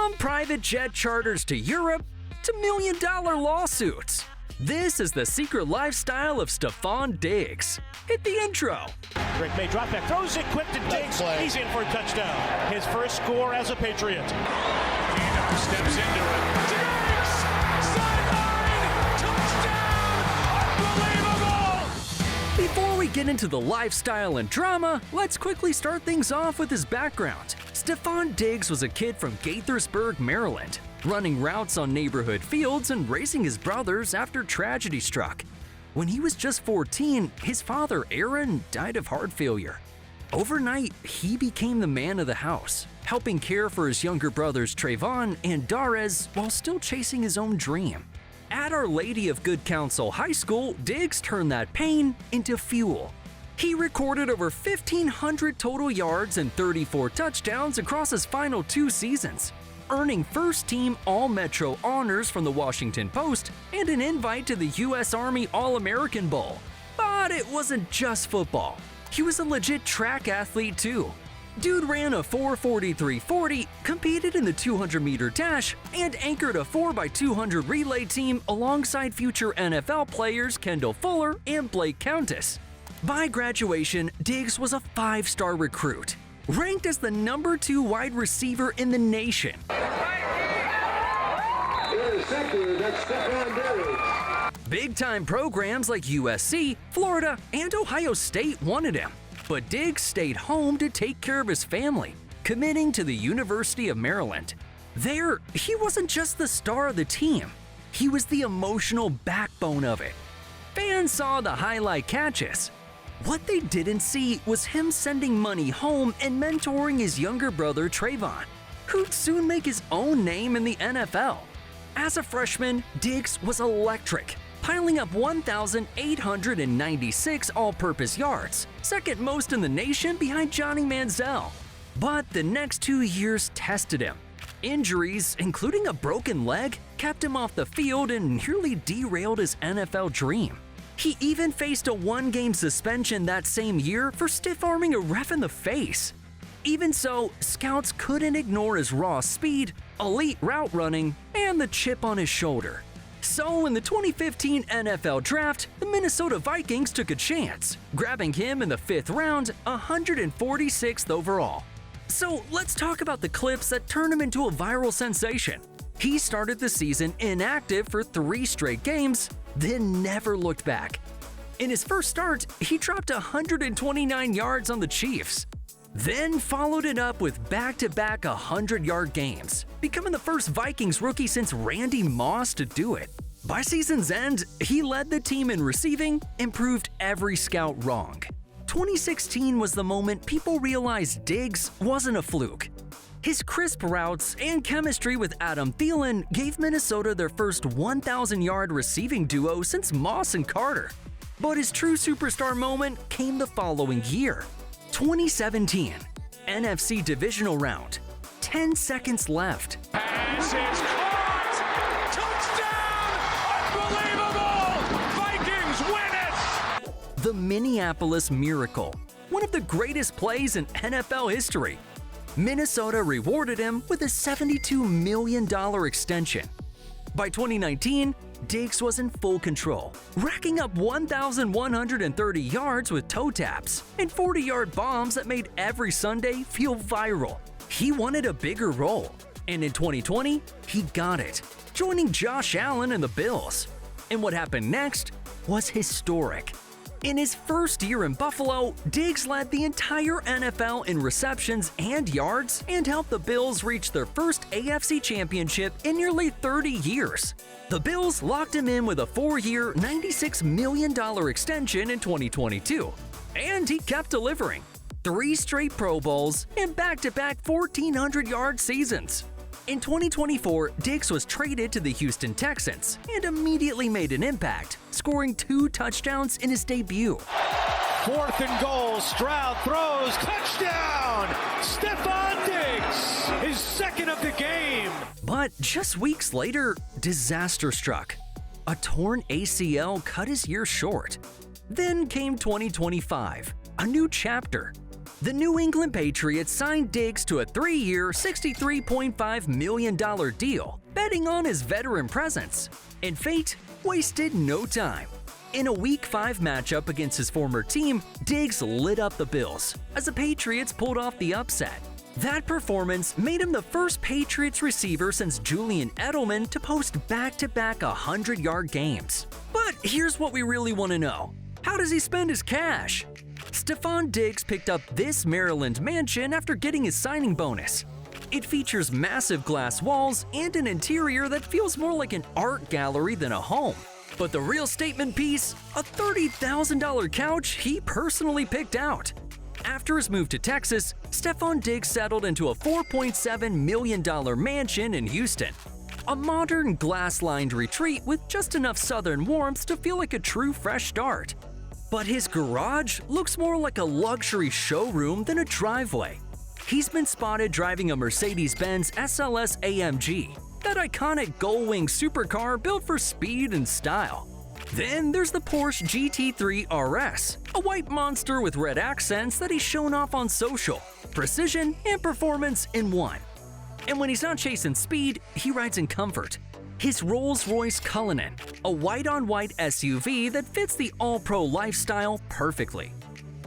From private jet charters to Europe to million-dollar lawsuits. This is the secret lifestyle of Stefon Diggs. Hit the intro. Rick may drop back, throws it quick to Diggs. He's in for a touchdown. His first score as a Patriot. He steps into it. Diggs! Sideline! Touchdown! Unbelievable! Before we get into the lifestyle and drama, let's quickly start things off with his background. Stefon Diggs was a kid from Gaithersburg, Maryland, running routes on neighborhood fields and raising his brothers after tragedy struck. When he was just 14, his father, Aaron, died of heart failure. Overnight, he became the man of the house, helping care for his younger brothers Trayvon and Darez while still chasing his own dream. At Our Lady of Good Counsel High School, Diggs turned that pain into fuel. He recorded over 1,500 total yards and 34 touchdowns across his final 2 seasons, earning first-team All-Metro honors from the Washington Post and an invite to the U.S. Army All-American Bowl. But it wasn't just football. He was a legit track athlete too. Dude ran a 4.43.40, competed in the 200-meter dash, and anchored a 4x200 relay team alongside future NFL players Kendall Fuller and Blake Countess. By graduation, Diggs was a 5-star recruit, ranked as the number 2 wide receiver in the nation. Big-time programs like USC, Florida, and Ohio State wanted him, but Diggs stayed home to take care of his family, committing to the University of Maryland. There, he wasn't just the star of the team, he was the emotional backbone of it. Fans saw the highlight catches. What they didn't see was him sending money home and mentoring his younger brother Trayvon, who'd soon make his own name in the NFL. As a freshman, Diggs was electric, piling up 1,896 all-purpose yards, second most in the nation behind Johnny Manziel. But the next 2 years tested him. Injuries, including a broken leg, kept him off the field and nearly derailed his NFL dream. He even faced a 1-game suspension that same year for stiff-arming a ref in the face. Even so, scouts couldn't ignore his raw speed, elite route running, and the chip on his shoulder. So in the 2015 NFL Draft, the Minnesota Vikings took a chance, grabbing him in the 5th round, 146th overall. So let's talk about the clips that turned him into a viral sensation. He started the season inactive for 3 straight games, then never looked back. In his first start, he dropped 129 yards on the Chiefs, then followed it up with back-to-back 100-yard games, becoming the first Vikings rookie since Randy Moss to do it. By season's end, he led the team in receiving and proved every scout wrong. 2016 was the moment people realized Diggs wasn't a fluke. His crisp routes and chemistry with Adam Thielen gave Minnesota their first 1,000-yard receiving duo since Moss and Carter. But his true superstar moment came the following year. 2017, NFC Divisional Round, 10 seconds left. Pass is caught! Touchdown! Unbelievable! Vikings win it! The Minneapolis Miracle, one of the greatest plays in NFL history. Minnesota rewarded him with a $72 million extension. By 2019, Diggs was in full control, racking up 1,130 yards with toe taps and 40-yard bombs that made every Sunday feel viral. He wanted a bigger role, and in 2020, he got it, joining Josh Allen and the Bills. And what happened next was historic. In his first year in Buffalo, Diggs led the entire NFL in receptions and yards and helped the Bills reach their first AFC championship in nearly 30 years. The Bills locked him in with a 4-year, $96 million extension in 2022. And he kept delivering. 3 straight Pro Bowls and back-to-back 1,400-yard seasons. In 2024, Diggs was traded to the Houston Texans and immediately made an impact, scoring 2 touchdowns in his debut. 4th and goal, Stroud throws, touchdown! Stefon Diggs, his 2nd of the game. But just weeks later, disaster struck. A torn ACL cut his year short. Then came 2025, a new chapter. The New England Patriots signed Diggs to a 3-year, $63.5 million deal, betting on his veteran presence. And fate wasted no time. In a Week 5 matchup against his former team, Diggs lit up the Bills as the Patriots pulled off the upset. That performance made him the first Patriots receiver since Julian Edelman to post back-to-back 100-yard games. But here's what we really want to know. How does he spend his cash? Stefon Diggs picked up this Maryland mansion after getting his signing bonus. It features massive glass walls and an interior that feels more like an art gallery than a home. But the real statement piece? A $30,000 couch he personally picked out. After his move to Texas, Stefon Diggs settled into a $4.7 million mansion in Houston. A modern glass-lined retreat with just enough southern warmth to feel like a true fresh start. But his garage looks more like a luxury showroom than a driveway. He's been spotted driving a Mercedes-Benz SLS AMG, that iconic gull-wing supercar built for speed and style. Then there's the Porsche GT3 RS, a white monster with red accents that he's shown off on social. Precision and performance in one. And when he's not chasing speed, he rides in comfort. His Rolls-Royce Cullinan, a white-on-white SUV that fits the all-pro lifestyle perfectly.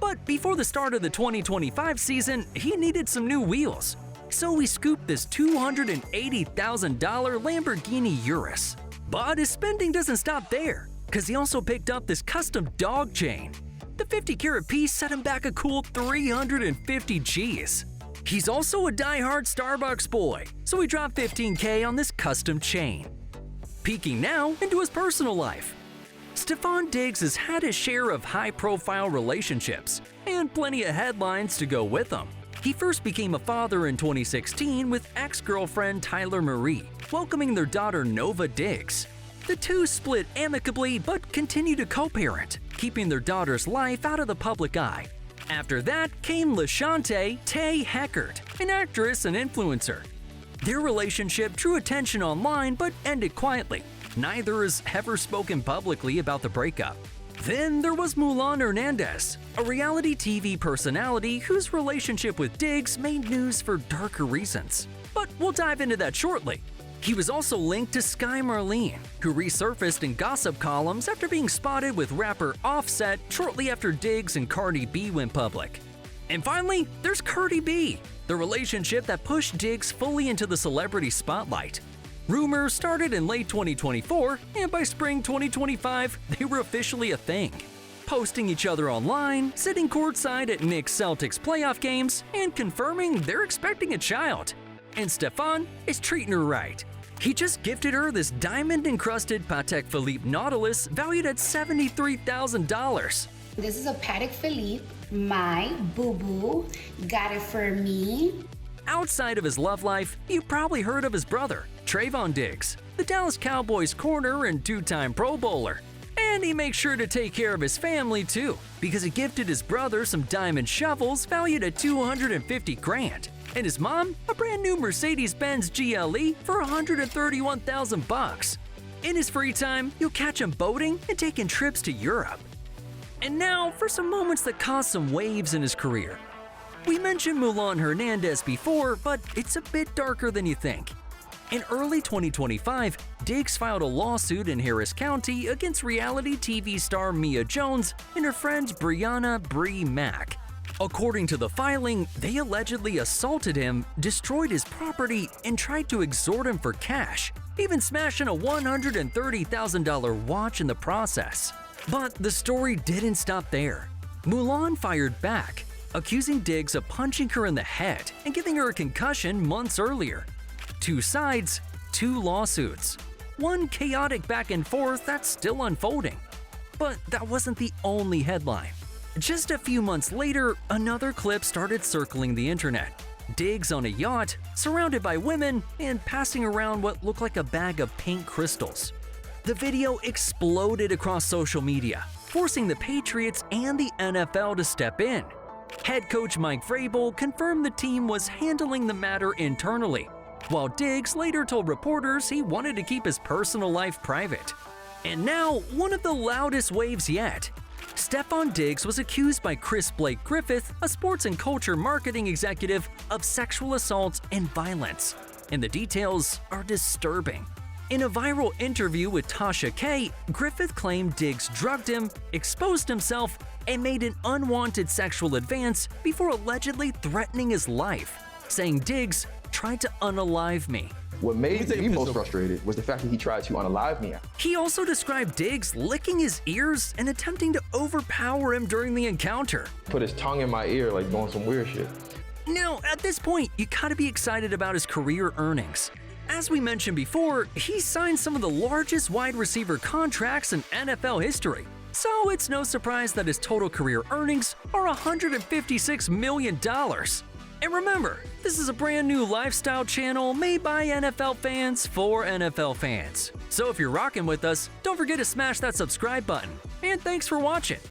But before the start of the 2025 season, he needed some new wheels. So he scooped this $280,000 Lamborghini Urus. But his spending doesn't stop there, because he also picked up this custom dog chain. The 50-carat piece set him back a cool 350 G's. He's also a die-hard Starbucks boy, so he dropped $15K on this custom chain. Peeking now into his personal life. Stefon Diggs has had his share of high-profile relationships, and plenty of headlines to go with them. He first became a father in 2016 with ex-girlfriend Tyler Marie, welcoming their daughter Nova Diggs. The two split amicably but continue to co-parent, keeping their daughter's life out of the public eye. After that came LaShante Tay Heckert, an actress and influencer. Their relationship drew attention online but ended quietly. Neither has ever spoken publicly about the breakup. Then there was Mulan Hernandez, a reality TV personality whose relationship with Diggs made news for darker reasons. But we'll dive into that shortly. He was also linked to Sky Marlene, who resurfaced in gossip columns after being spotted with rapper Offset shortly after Diggs and Cardi B went public. And finally, there's Cardi B, the relationship that pushed Diggs fully into the celebrity spotlight. Rumors started in late 2024, and by spring 2025, they were officially a thing. Posting each other online, sitting courtside at Knicks Celtics playoff games, and confirming they're expecting a child. And Stefon is treating her right. He just gifted her this diamond-encrusted Patek Philippe Nautilus valued at $73,000. This is a Patek Philippe, my boo-boo, got it for me. Outside of his love life, you've probably heard of his brother, Stefon Diggs, the Dallas Cowboys corner and two-time Pro Bowler. And he makes sure to take care of his family too, because he gifted his brother some diamond shovels valued at $250,000, and his mom a brand new Mercedes-Benz GLE for $131,000. In his free time, you'll catch him boating and taking trips to Europe. And now for some moments that caused some waves in his career. We mentioned Mulan Hernandez before, but it's a bit darker than you think. In early 2025, Diggs filed a lawsuit in Harris County against reality TV star Mia Jones and her friend Brianna Bree Mack. According to the filing, they allegedly assaulted him, destroyed his property, and tried to extort him for cash, even smashing a $130,000 watch in the process. But the story didn't stop there. Mulan fired back, accusing Diggs of punching her in the head and giving her a concussion months earlier. Two sides, two lawsuits. One chaotic back and forth that's still unfolding. But that wasn't the only headline. Just a few months later, another clip started circling the internet. Diggs on a yacht, surrounded by women, and passing around what looked like a bag of pink crystals. The video exploded across social media, forcing the Patriots and the NFL to step in. Head coach Mike Vrabel confirmed the team was handling the matter internally, while Diggs later told reporters he wanted to keep his personal life private. And now, one of the loudest waves yet. Stefon Diggs was accused by Chris Blake Griffith, a sports and culture marketing executive, of sexual assault and violence. And the details are disturbing. In a viral interview with Tasha K, Griffith claimed Diggs drugged him, exposed himself, and made an unwanted sexual advance before allegedly threatening his life, saying Diggs tried to unalive me. What made me most frustrated was the fact that he tried to unalive me. He also described Diggs licking his ears and attempting to overpower him during the encounter. Put his tongue in my ear like doing some weird shit. Now, at this point, you gotta be excited about his career earnings. As we mentioned before, he signed some of the largest wide receiver contracts in NFL history. So it's no surprise that his total career earnings are $156 million. And remember, this is a brand new lifestyle channel made by NFL fans for NFL fans. So if you're rocking with us, don't forget to smash that subscribe button. And thanks for watching.